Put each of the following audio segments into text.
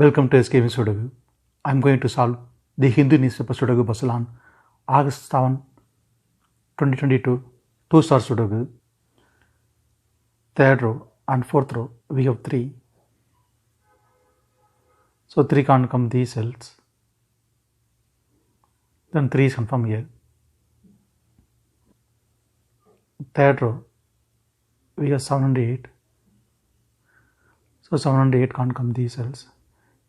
Welcome to SkVm Sudoku. I am going to solve the Hindu newspaper Sudoku puzzle on August 7, 2022, 2-star Sudoku. Third row and fourth row we have 3. So 3 can't come these cells. Then 3 is confirmed here. Third row we have 7 and 8. So 7 and 8 can't come these cells.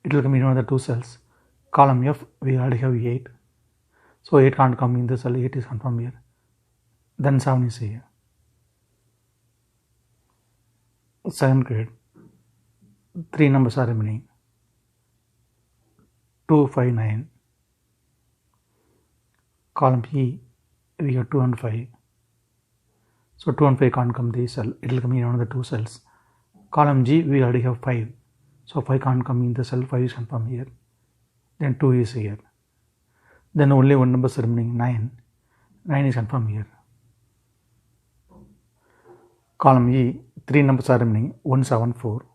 It will come in another 2 cells. Column F we already have 8. So 8 can't come in the cell, 8 is confirmed here. Then 7 is here. 7th grade. 3 numbers are remaining. 2, 5, 9. Column E we have 2 and 5. So 2 and 5 can't come this cell, it will come in another 2 cells. Column G we already have 5. So 5 can't come in the cell, 5 is confirmed here. Then 2 is here. Then only one number is remaining, 9. 9 is confirmed here. Column E, 3 numbers are remaining, 1, 7, 4.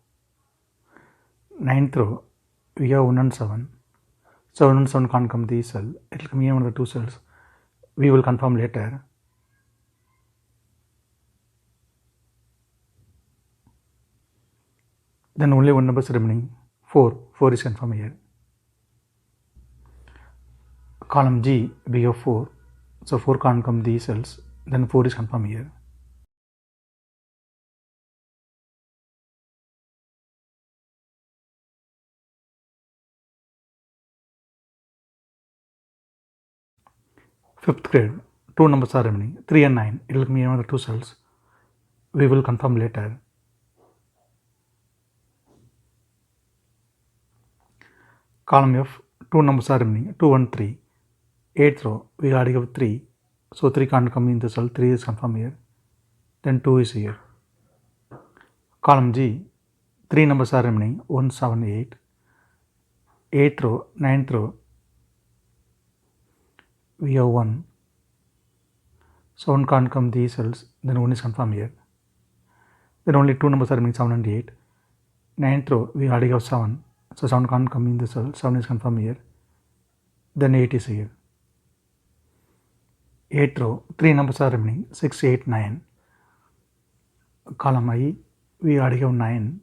9th row, we have 1 and 7. 7 and 7 can't come this cell, it will come in one of the 2 cells. We will confirm later. Then only one number is remaining, 4. 4 is confirmed here. Column G, we have 4. So 4 can't come these cells. Then 4 is confirmed here. Fifth grade, 2 numbers are remaining, 3 and 9. It will come in another 2 cells. We will confirm later. Column F, 2 numbers are remaining, 2 and 3. 8th row, we already have 3. So 3 can't come in the cell, 3 is confirmed here. Then 2 is here. Column G, 3 numbers are remaining, 1, 7, 8. 8th row, 9th row, we have 1. So 1 can't come these cells, then 1 is confirmed here. Then only 2 numbers are remaining, 7 and 8. 9th row, we already have 7. So 7 can't come in the cell, 7 is confirmed here. Then 8 is here. 8th row, 3 numbers are remaining, 6, 8, 9. Column I, we already have 9.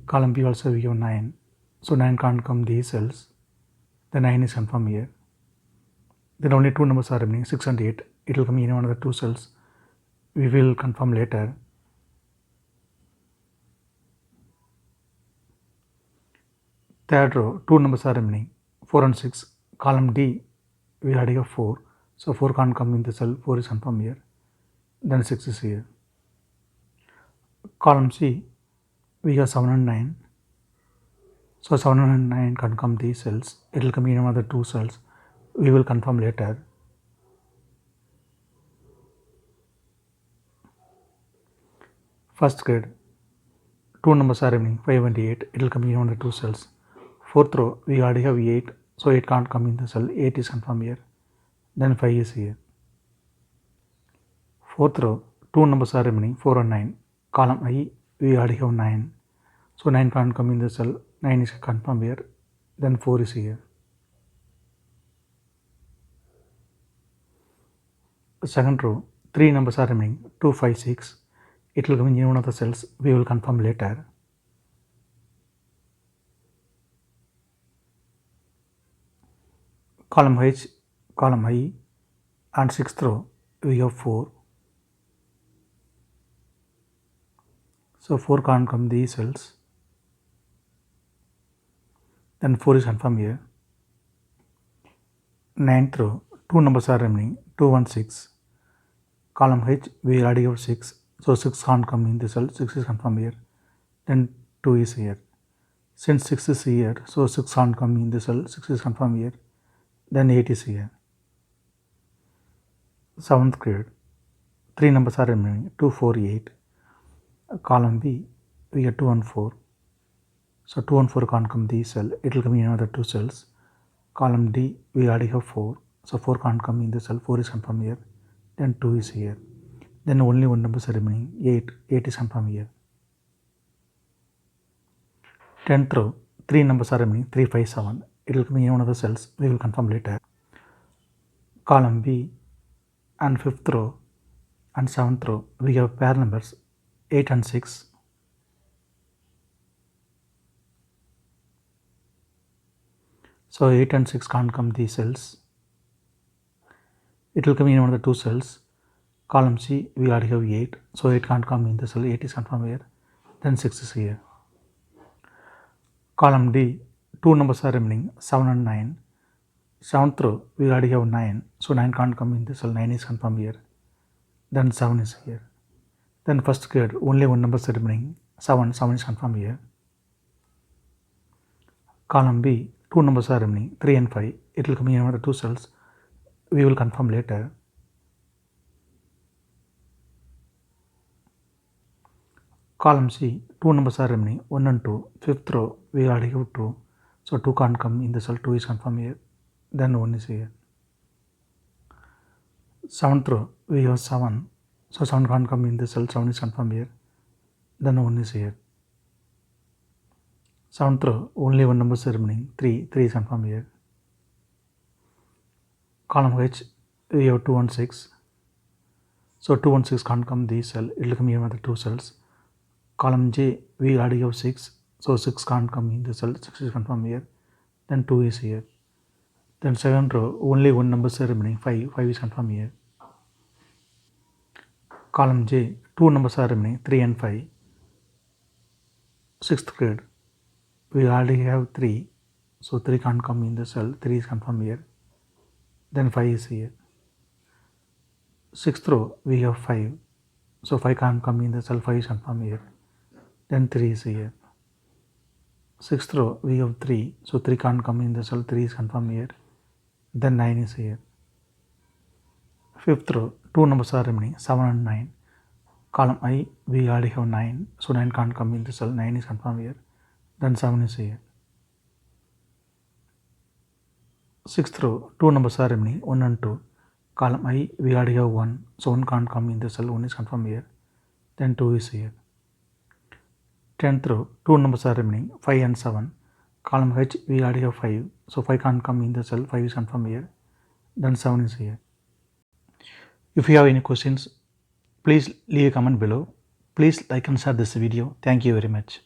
Column B also we have 9. So 9 can't come these cells. The 9 is confirmed here. Then only 2 numbers are remaining, 6 and 8. It will come in one of the 2 cells. We will confirm later. Third row, 2 numbers are remaining, 4 and 6. Column D, we already have 4. So 4 can't come in the cell, 4 is confirmed here. Then 6 is here. Column C, we have 7 and 9. So 7 and 9 can't come these cells. It will come in another 2 cells. We will confirm later. First grade, 2 numbers are remaining, 5 and 8. It will come in one of the 2 cells. 4th row, we already have 8. So 8 can't come in the cell, 8 is confirmed here. Then 5 is here. 4th row, 2 numbers are remaining, 4 and 9. Column I, we already have 9. So 9 can't come in the cell, 9 is confirmed here. Then 4 is here. Second row, 3 numbers are remaining, 2, 5, 6. It will come in one of the cells, we will confirm later. Column H, column I, and 6th row, we have 4. So 4 can't come these cells. Then 4 is confirmed here. 9th row, 2 numbers are remaining, 2, 1, 6. Column H, we already have 6. So 6 can't come in the cell, 6 is confirmed here. Then 2 is here. Since 6 is here, so 6 can't come in the cell, 6 is confirmed here. Then 8 is here. 7th grade, 3 numbers are remaining, 2, 4, 8. Column B, we have 2 and 4. So 2 and 4 can't come these cell, it will come in another 2 cells. Column D, we already have 4. So 4 can't come in the cell, 4 is confirmed here. Then 2 is here. Then only one number is remaining, 8. 8 is confirmed here. 10th row, 3 numbers are remaining, 3, 5, 7. It will come in one of the cells, we will confirm later. Column B and 5th row and 7th row, we have pair numbers 8 and 6. So 8 and 6 can't come these cells. It will come in one of the two cells. Column C, we already have 8, so 8 can't come in the cell, 8 is confirmed here, then 6 is here. Column D, two numbers are remaining, 7 and 9. 7th row, we already have 9, so 9 can't come in the cell, 9 is confirmed here, then 7 is here. Then first grade, only one number is remaining, 7 is confirmed here. Column B, two numbers are remaining, 3 and 5, it will come in one of the two cells, we will confirm later. Column C, two numbers are remaining, 1 and 2. 5th row, we already have 2. So 2 can't come in the cell, 2 is confirmed here. Then 1 is here. 7th row, we have 7. So 7 can't come in the cell, 7 is confirmed here. Then 1 is here. 7th row, only one number is remaining, 3. 3 is confirmed here. Column H, we have 2 and 6. So 2 and 6 can't come this cell, it will come here with the two cells. Column J, we already have 6, so 6 can't come in the cell, 6 is confirmed here, then 2 is here. Then 7th row, only one number is remaining, 5 is confirmed here. Column J, two numbers are remaining, 3 and 5. 6th grade, we already have 3, so 3 can't come in the cell, 3 is confirmed here, then 5 is here. 6th row, we have 5, so 5 can't come in the cell, 5 is confirmed here. Then 3 is here. 6th row, we have 3, so 3 can't come in the cell, 3 is confirmed here. Then 9 is here. 5th row, two numbers are remaining, 7 and 9. Column I, we already have 9, so 9 can't come in the cell, 9 is confirmed here. Then 7 is here. 6th row, two numbers are remaining, 1 and 2. Column I, we already have 1, so 1 can't come in the cell, 1 is confirmed here. Then 2 is here. 10th row, two numbers are remaining, 5 and 7. Column H, we already have 5, so 5 can't come in the cell, 5 is confirmed here. Then 7 is here. If you have any questions, please leave a comment below. Please like and share this video. Thank you very much.